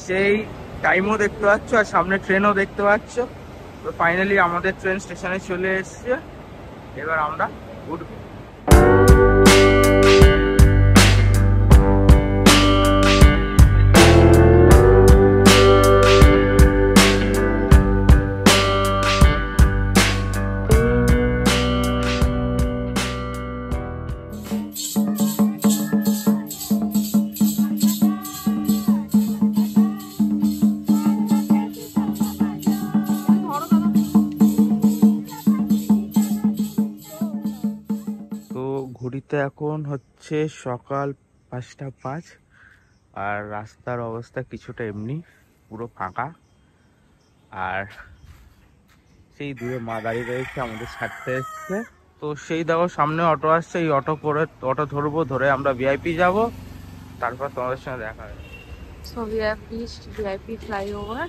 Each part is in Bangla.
সেই টাইমও দেখতে পাচ্ছ আর সামনে ট্রেনও দেখতে পাচ্ছ। তো ফাইনালি আমাদের ট্রেন স্টেশনে চলে এসছে, এবার আমরা উঠবো। ঘড়িতে এখন হচ্ছে সকাল 5:05 আর রাস্তার অবস্থা কিছুটা এমনি, পুরো ফাঁকা। আর সেই দূরে মা দাঁড়িয়ে রয়েছে, আমাদের ছাড়তে এসছে। তো সেই দেখো সামনে অটো আসছে, এই অটো ধরবো, ধরে আমরা ভিআইপি যাব, তারপর তোমাদের সঙ্গে দেখা হবে। সো ভিআইপি ফ্লাইওভার,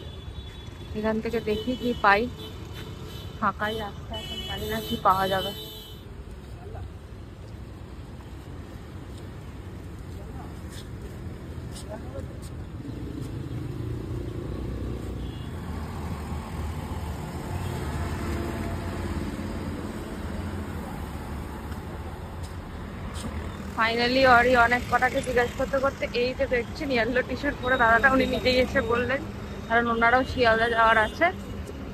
এখান থেকে দেখি কি পাই। ফাঁকাই রাস্তা, এখন জানি না কি পাওয়া যাবে। ফাইনালি অনেক কটাকে জিজ্ঞাসা করতে করতে এই যে দেখছেন ইয়েলো টি শার্ট পরে দাদাটা, উনি নিজেই এসে বললেন, কারণ ওনারাও শিয়ালদা যাওয়ার আছে।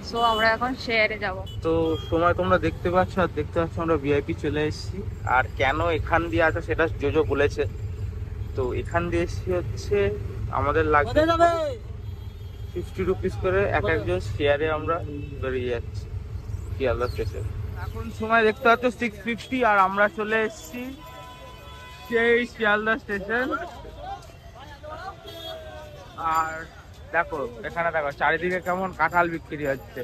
সো আমরা এখন শেয়ারে যাব। তো সময় তোমরা দেখতে পাচ্ছ, আর দেখতে পাচ্ছ আমরা ভিআইপি চলে এসেছি। আর কেন এখান দিয়ে আছে সেটা জোজো বলেছে। তো এখান দিয়ে এসেছি হচ্ছে আমাদের লাগবে 50 রুপিস করে একজন শেয়ারে আমরা বেরিয়ে যাচ্ছি শিয়ালদা স্টেশন। এখন সময় দেখতে পাচ্ছ 6:50 আর আমরা চলে এসেছি সেই শিয়ালদা স্টেশন। আর দেখো এখানে দেখো চারিদিকে কেমন কাঁঠাল বিক্রি হচ্ছে।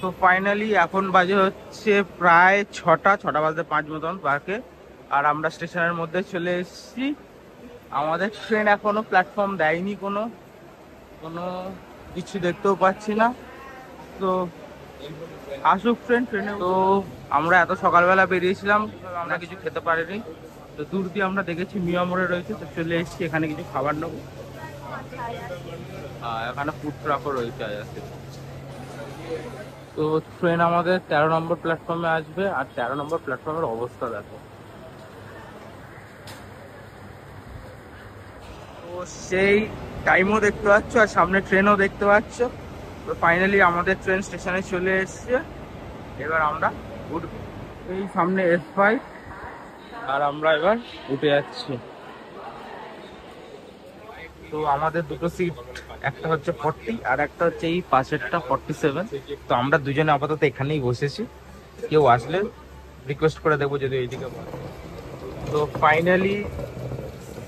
তো ফাইনালি এখন বাজে হচ্ছে প্রায় 6টা বাজতে 5 মতন বাকে, আর আমরা স্টেশনের মধ্যে চলে এসেছি। আমাদের ট্রেন এখনো প্ল্যাটফর্ম দেয়নি, কোনো কিছু দেখতেও পাচ্ছি না। তো আসুক ট্রেনে। তো আমরা এত সকালবেলা বেরিয়েছিলাম, আমরা কিছু খেতে পারিনি। তো দূর দিয়ে আমরা দেখেছি মিয়ামোড়ে রয়েছে, তো চলে এসেছি এখানে কিছু খাবার নেবো। এখানে ফুড ট্রাকও রয়েছে। তো ট্রেন আমাদের 13 নম্বর প্ল্যাটফর্মে আসবে, আর 13 নম্বর প্ল্যাটফর্মের অবস্থা দেখো। তো সেই টাইমও দেখতে পাচ্ছ আর সামনে ট্রেনও দেখতে পাচ্ছ। তো ফাইনালি আমাদের ট্রেন স্টেশনে চলে এসছে, এবার আমরা উঠবো। এই সামনে S5 আর আমরা এবার উঠে যাচ্ছি। তো আমাদের দুটো সিট, একটা হচ্ছে 40 আর একটা হচ্ছে এই পাশেরটা 47। তো আমরা দুজনে আপাতত এখানেই বসেছি, কেউ আসলে রিকোয়েস্ট করে দেবো যদি এইদিকে বলে। তো ফাইনালি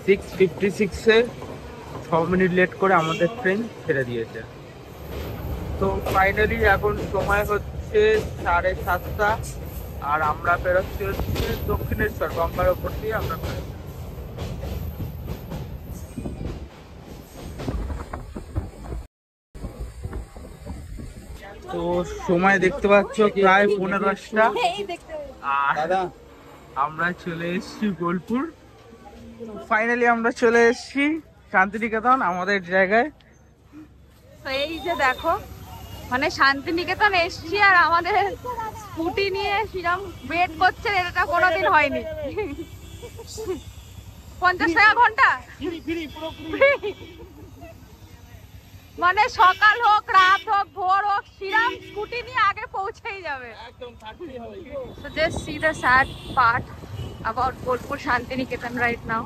6:56-এ 6 মিনিট লেট করে আমাদের ট্রেন ছেড়ে দিয়েছে। তো ফাইনালি এখন সময় হচ্ছে 7:30 আর আমরা বেরোচ্ছি হচ্ছে দক্ষিণেশ্বর, গঙ্গার ওপর দিয়ে আমরা বেরোচ্ছি। তো সময় দেখতে পাচ্ছ প্রায় 15টা আর আমরা চলে এসেছি বোলপুর। ফাইনালি আমরা চলে এসেছি শান্তিনিকেতন, আমাদের জায়গায়। তো এই যে দেখো, মানে শান্তিনিকেতন এসছি আর আমাদের স্কুটি নিয়ে সেরকম ওয়েট করছে, এটা কোনোদিন হয়নি। 50 টাকা ঘন্টা, মানে সকাল হোক রাত হোক ভোর হোক সেরকম স্কুটি নিয়ে আগে পৌঁছেই যাবে। So just see the sad part about Bolpur Santiniketan right now.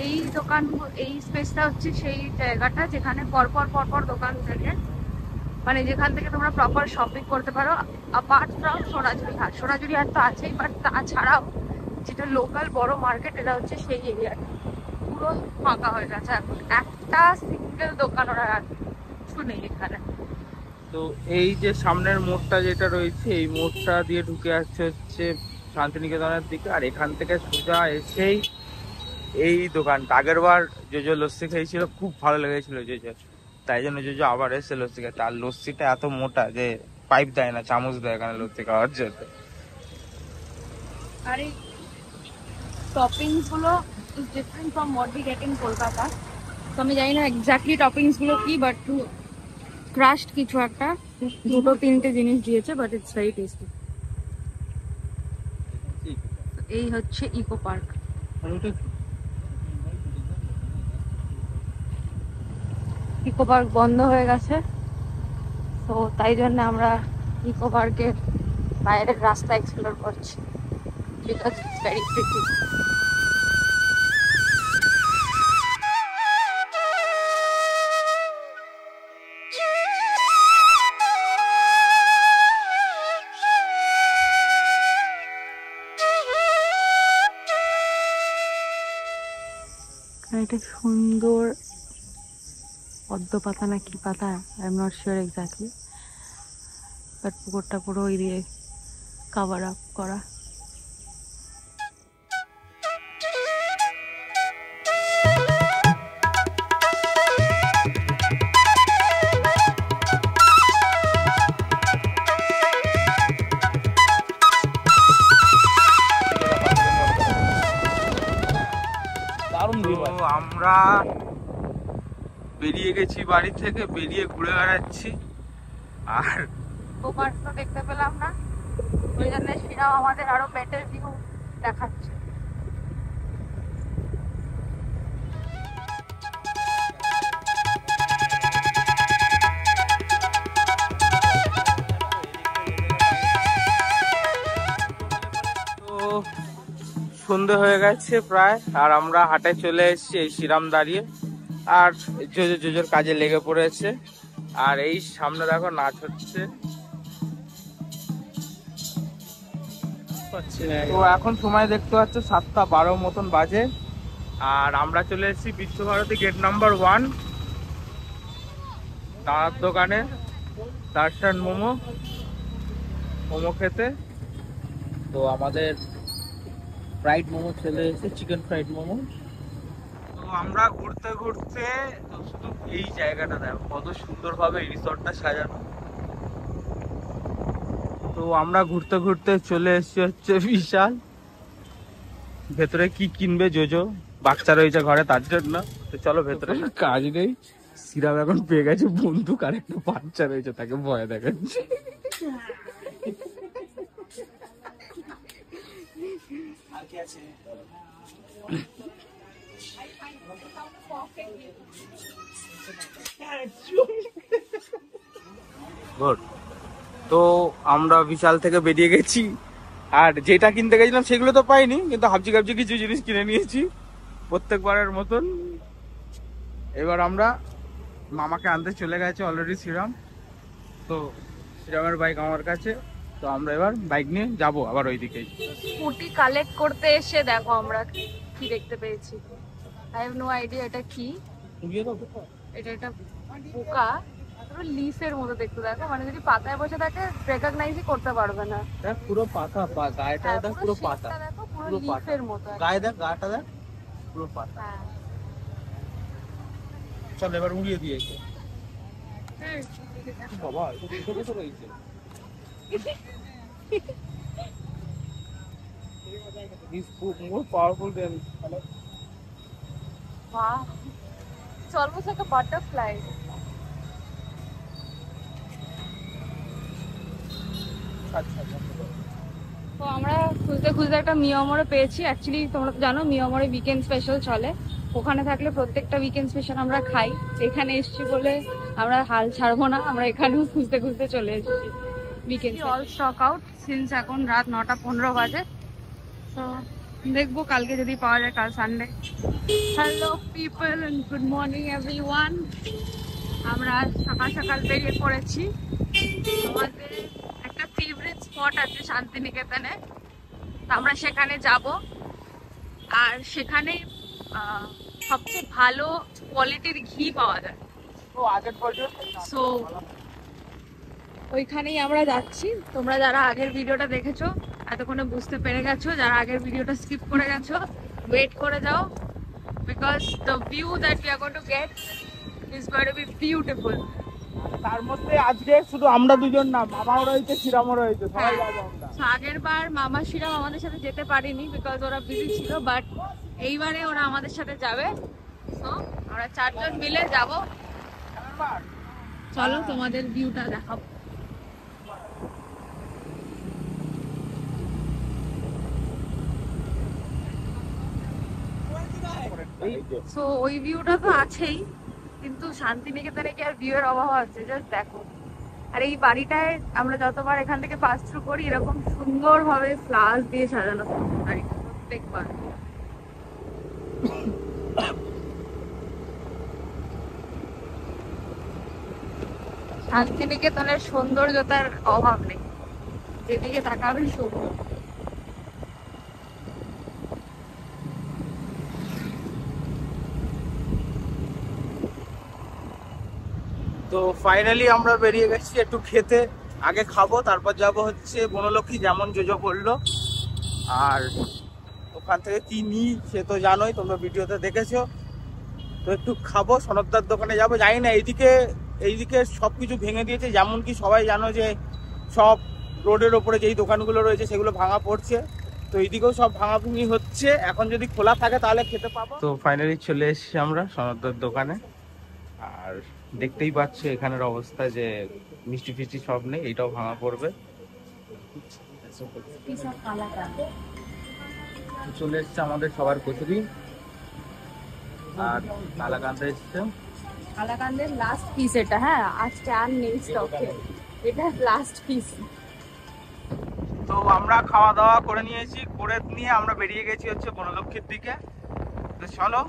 এই দোকান, এই স্পেসটা হচ্ছে সেই জায়গাটা যেখানে পরপর দোকান থাকে, মানে যেখান থেকে তোমরা প্রপার শপিং করতে পারো। অ্যাপার্ট ফ্রম সোনাঝুরি হাট, সোনাঝুরি হাট তো আছেই, বাট তাছাড়াও যেটা লোকাল বড় মার্কেট, এটা হচ্ছে সেই এরিয়াটা পুরো ফাঁকা হয়ে গেছে এখন, একটা সিঙ্গেল দোকান ওরা কিছু নেই এখানে। তো এই যে সামনের মোড়টা যেটা রয়েছে, এই মোড়টা দিয়ে ঢুকে আসছে হচ্ছে শান্তিনিকেতনের দিকে, আর এখান থেকে সোজা এসেই এই দোকানটা। আগের বার জোজো লস্যি খেয়েছিল, খুব ভালো লেগেছিল জোজো, তাই জন্য জোজো আবার এসে লস্যি খেয়ে। তার লস্যিটা এত মোটা যে পাইপ দেয় না, চামচ দেয় এখানে লস্যি খাওয়ার জন্য। আর এই টপিংস গুলো is different from what we get in Kolkata. তো আমি জানি না এক্স্যাক্টলি টপিংস গুলো কি, বাট ক্রাশড কিছু একটা দুটো তিনটে জিনিস দিয়েছে, বাট ইটস ভেরি টেস্টি। এই হচ্ছে ইকো পার্ক। ইকো পার্ক বন্ধ হয়ে গেছে, তো তাই জন্য আমরা ইকো পার্কের বাইরের রাস্তা এক্সপ্লোর করছি, বিকজ ইটস ভেরি প্রিটি। এটা সুন্দর পদ্ম পাতা না কি পাতা, I am not sure exactly, but পুকুরটা পুরো ওই দিয়ে কাভার আপ করা। তো আমরা বেরিয়ে গেছি বাড়ি থেকে, বেরিয়ে ঘুরে বেড়াচ্ছি আর পার্ক তো দেখতে পেলাম না, ওই জন্য শ্রীরাম আমাদের আরো বেটার ভিউ দেখাচ্ছে। তো সন্ধে হয়ে গেছে প্রায়, আর আমরা হাটে চলে এসেছি। এই শ্রীরাম দাঁড়িয়ে আর জোজোর কাজে লেগে পড়েছে, আর এই সামনে দেখো নাচ হচ্ছে। তো এখন সময় দেখতে পাচ্ছ 7:12 মতন বাজে, আর আমরা চলে এসেছি বিশ্বভারতী গেট নাম্বার 1 দাদার দোকানে দার্শন মোমো খেতে। তো আমাদের ফ্রাইড মোমো চলে এসেছে, চিকেন ফ্রাইড মোমো। তো আমরা ঘুরতে ঘুরতে শুধু এই জায়গাটা দেখো কত সুন্দর ভাবে রিসর্টটা সাজানো। তো আমরা ঘুরতে ঘুরতে চলে এসেছি হচ্ছে বিশাল। ভেতরে কি কিনবে জোজো, বাচ্চা রয়েছে ঘরে তার জন্য। তো চলো ভেতরে, কাজ নেই, সিরাম এখন পেয়ে গেছে বন্দুক আর একটা বাচ্চা রয়েছে তাকে ভয় দেখাচ্ছে। তো আমরা বিশাল থেকে বেরিয়ে গেছি, আর যেটা কিনতে গেছিলাম সেগুলো তো পাইনি, কিন্তু হাবজি গাবজি কিছু জিনিস কিনে নিয়েছি প্রত্যেকবারের মতন। এবার আমরা মামাকে আনতে চলে গেছে অলরেডি শ্রীরাম। তো শ্রীরামের বাইক আমার কাছে, তো আমরা এবার বাইক নিয়ে যাব আবার ওইদিকে। স্কুটি কালেক্ট করতে এসে দেখো আমরা কি দেখতে পেয়েছি। আই হ্যাভ নো আইডিয়া এটা কি। এটা একটা পোকা, পুরো লিফের মতো দেখতে, দেখো মানে যদি পাতায় বসে থাকে রেকগনাইজই করতে পারবে না। দেখ পুরো পাতা, গায়েটা দেখ পুরো পাতা, দেখো পুরো লিফের মতো। গায়ে দেখ, গাটা দেখ পুরো পাতা। চল এবার উড়িয়ে দিয়েছে বাবা, এটা ছোট রয়েছে। He's more powerful than. Wow, it's almost like a butterfly. তো আমরা খুঁজতে খুঁজতে একটা মিয়ামরে পেয়েছি। অ্যাকচুয়ালি তোমরা তো জানো মিয়ামরে উইকেন্ড স্পেশাল চলে, ওখানে থাকলে প্রত্যেকটা উইকেন্ড স্পেশাল আমরা খাই। এখানে এসেছি বলে আমরা হাল ছাড়বো না, আমরা এখানেও খুঁজতে খুঁজতে চলে এসেছি। Weekend all stock out since এখন রাত 9:15 বাজে। তো দেখবো কালকে যদি পাওয়া যায়, কাল Sunday. Hello people and good morning everyone. আমরা সকাল সকাল বেরিয়ে পড়েছি। আমাদের একটা ফেভারিট স্পট আছে শান্তিনিকেতনে, আমরা সেখানে যাব। আর সেখানে সবচেয়ে ভালো কোয়ালিটির ঘি পাওয়া যায়, সো ওইখানেই আমরা যাচ্ছি। তোমরা যারা আগের ভিডিওটা দেখেছো এতক্ষণে বুঝতে পেরে গেছো, যারা আগের ভিডিওটা স্কিপ করে গেছো ওয়েট করে যাও, because the view that we are going to get is going to B beautiful. তার মধ্যে আজকে শুধু আমরা দুজন না, মামাও রয়েছে, শ্রীরামও রয়েছে, সবাই যাবো আমরা। আগের বার মামা শ্রীরাম আমাদের সাথে যেতে পারিনি বিকজ ওরা বিজি ছিল, বাট এইবারে ওরা আমাদের সাথে যাবে। তো আমরা 4 জন মিলে যাব। চলো তোমাদের ভিউটা দেখাবো। সো ওই ভিউটা তো আছেই, কিন্তু শান্তিনিকেতনে কি আর ভিউ এর অভাব আছে? জাস্ট দেখো। আর এই বাড়িটায় আমরা যতবার এখান থেকে পাস থ্রু করি এরকম সুন্দর ভাবে ফ্লাওয়ার দিয়ে সাজানো বাড়িটা প্রত্যেকবার। শান্তিনিকেতনের সৌন্দর্যতার অভাব নেই, যেদিকে তাকাবে সুন্দর। তো ফাইনালি আমরা বেরিয়ে গেছি একটু খেতে। আগে খাবো, তারপর যাব হচ্ছে বনলক্ষ্মী, যেমন জোজো বললো। আর ওখান থেকে কি নিই সে তো জানোই, তোমরা ভিডিওতে দেখেছো। তো একটু খাবো, সনকদার দোকানে যাবো। জানি না এইদিকে সব কিছু ভেঙে দিয়েছে, যেমন কি সবাই জানো যে সব রোডের ওপরে যেই দোকানগুলো রয়েছে সেগুলো ভাঙা পড়ছে। তো এইদিকেও সব ভাঙাভুঙি হচ্ছে। এখন যদি খোলা থাকে তাহলে খেতে পাবো। তো ফাইনালি চলে এসেছি আমরা সনকদার দোকানে। আর দেখতেই পাচ্ছ এখানের অবস্থা যে মিষ্টি ফিষ্টি সব নেই, এইটাও ভাঙা পড়বে। চলে এসছে আমাদের সবার কচুরি, আর কালাকান্দ এসছে। কালাকান্দের লাস্ট পিস এটা। হ্যাঁ, আজকে আর নেই স্টকে, এটা লাস্ট পিস। তো আমরা খাওয়া দাওয়া করে নিয়েছি, করে নিয়ে আমরা বেরিয়ে গেছি হচ্ছে বনলক্ষ্মীর দিকে। তো চলো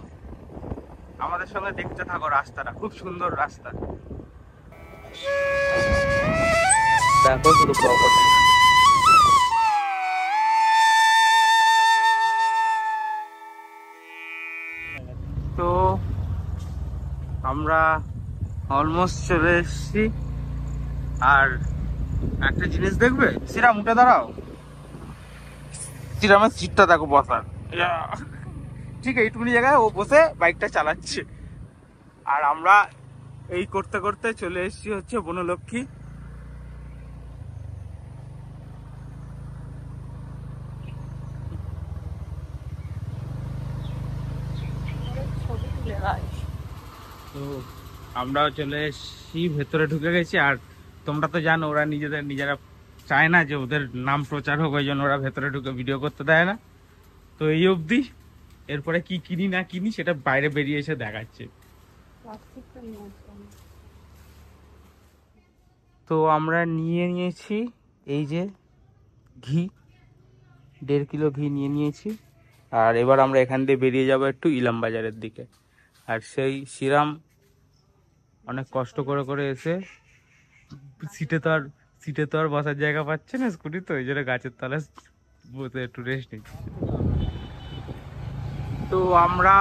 আমাদের সঙ্গে দেখতে থাকো রাস্তাটা, খুব সুন্দর রাস্তা। দেখো শুধু প্রপার্টি। তো আমরা অলমোস্ট চলে এসেছি। আর একটা জিনিস দেখবে, শ্রীরাম উঠে দাঁড়াও। শ্রীরামের সিটটা দেখো বসার, ঠিক এইটুকুনি জায়গায় ও বসে বাইকটা চালাচ্ছে। আর আমরা এই করতে করতে চলে এসেছি হচ্ছে বনলক্ষ্মী। তো আমরাও চলে এসেছি, ভেতরে ঢুকে গেছি। আর তোমরা তো জানো ওরা নিজেরা চায় না যে ওদের নাম প্রচার হোক, ওই জন্য ওরা ভেতরে ঢুকে ভিডিও করতে দেয় না। তো এই অবধি, এরপরে কি কিনি না কিনি সেটা বাইরে বেরিয়ে এসে দেখাচ্ছে। তো আমরা নিয়ে নিয়েছি এই যে ঘি, 1.5 কিলো ঘি নিয়ে নিয়েছি। আর এবার আমরা এখান দিয়ে বেরিয়ে যাব একটু ইলাম বাজারের দিকে। আর সেই শ্রীরাম অনেক কষ্ট করে করে এসে সিটে তো আর বসার জায়গা পাচ্ছে না, স্কুটি তো, ওই জন্য গাছের তলায় বসে একটু রেস্ট নিচ্ছি। তো আমরা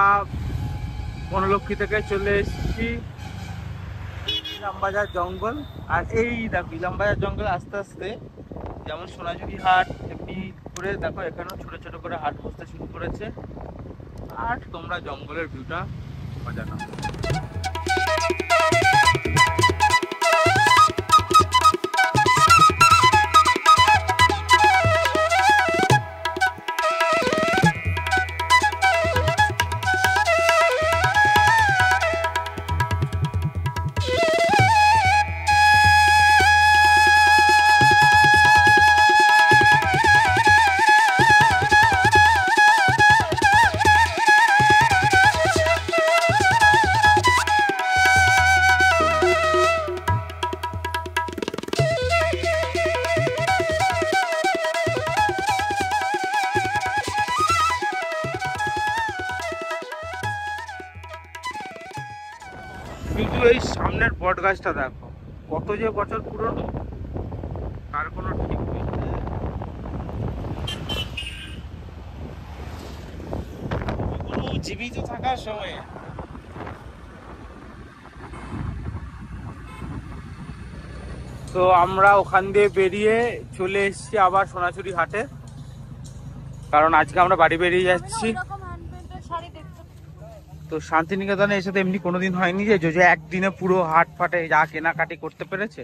বনলক্ষ্মী থেকে চলে এসেছি ইলামবাজার জঙ্গল। আর এই দেখো ইলামবাজার জঙ্গল আস্তে আস্তে যেমন সোনাঝুরি হাট এমনি করে দেখো এখানেও ছোট ছোট করে হাট বসতে শুরু করেছে। আর তোমরা জঙ্গলের ভিউটা মজা নাও। শুধু এই সামনের বট গাছটা দেখো, কত যে বছর পুরনো তার কোনো ঠিক নেই। জীবিত থাকার সময়। তো আমরা ওখান দিয়ে বেরিয়ে চলে এসেছি আবার সোনাঝুরি হাটে, কারণ আজকে আমরা বাড়ি বেরিয়ে যাচ্ছি। তো শান্তিনিকেতনে এসে তো এমনি কোনোদিন হয়নি যে জোজো একদিনে পুরো হাট ফাটে যা কেনাকাটি করতে পেরেছে।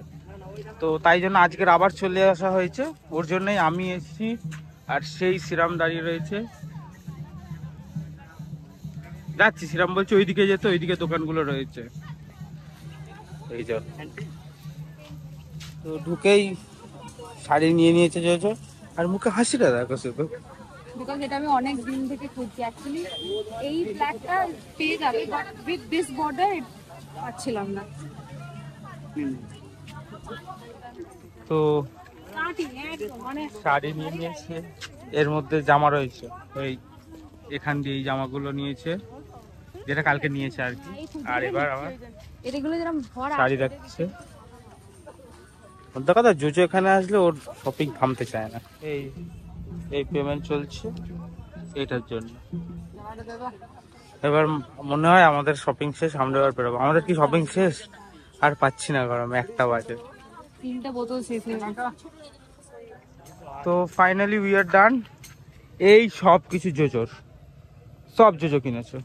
তো তাই জন্য আজকের আবার চলে আসা হয়েছে, ওর জন্যই আমি এসেছি। আর সেই শ্রীরাম দাঁড়িয়ে রয়েছে, যাচ্ছি। শ্রীরাম বলছে ওইদিকে যেতে, ওইদিকে দোকানগুলো রয়েছে এই জন্য। তো ঢুকেই শাড়ি নিয়ে নিয়েছে জোজো, আর মুখে হাসিটা দেখো শুধু। বিকজ এটা আমি অনেক দিন থেকে খুঁজছি অ্যাকচুয়ালি, এই ব্ল্যাকটা পেয়ে যাবে বাট উইথ দিস বর্ডার পাচ্ছিলাম না। তো শাড়ি নিয়ে নিয়েছে, এর মধ্যে জামা রয়েছে, ওই এখান দিয়ে এই জামাগুলো নিয়েছে যেটা কালকে নিয়েছে আর কি। আর এবার আবার এগুলো যেরকম ভরা শাড়ি দেখছে। ওর কথা জুজো এখানে আসলে ওর শপিং থামতে চায় না। এই এই পেমেন্ট চলছে এটার জন্য। এবার মনে হয় আমাদের শপিং শেষ, আমরা এবার বেরোবো। আমাদের কি শপিং শেষ? আর পাচ্ছি না, গরম 1টা বাজে। 3টা বোতল শেষ হয়ে গেল। তো ফাইনালি উই আর ডান। এই সব কিছু জোজোর, সব জোজো কিনেছে।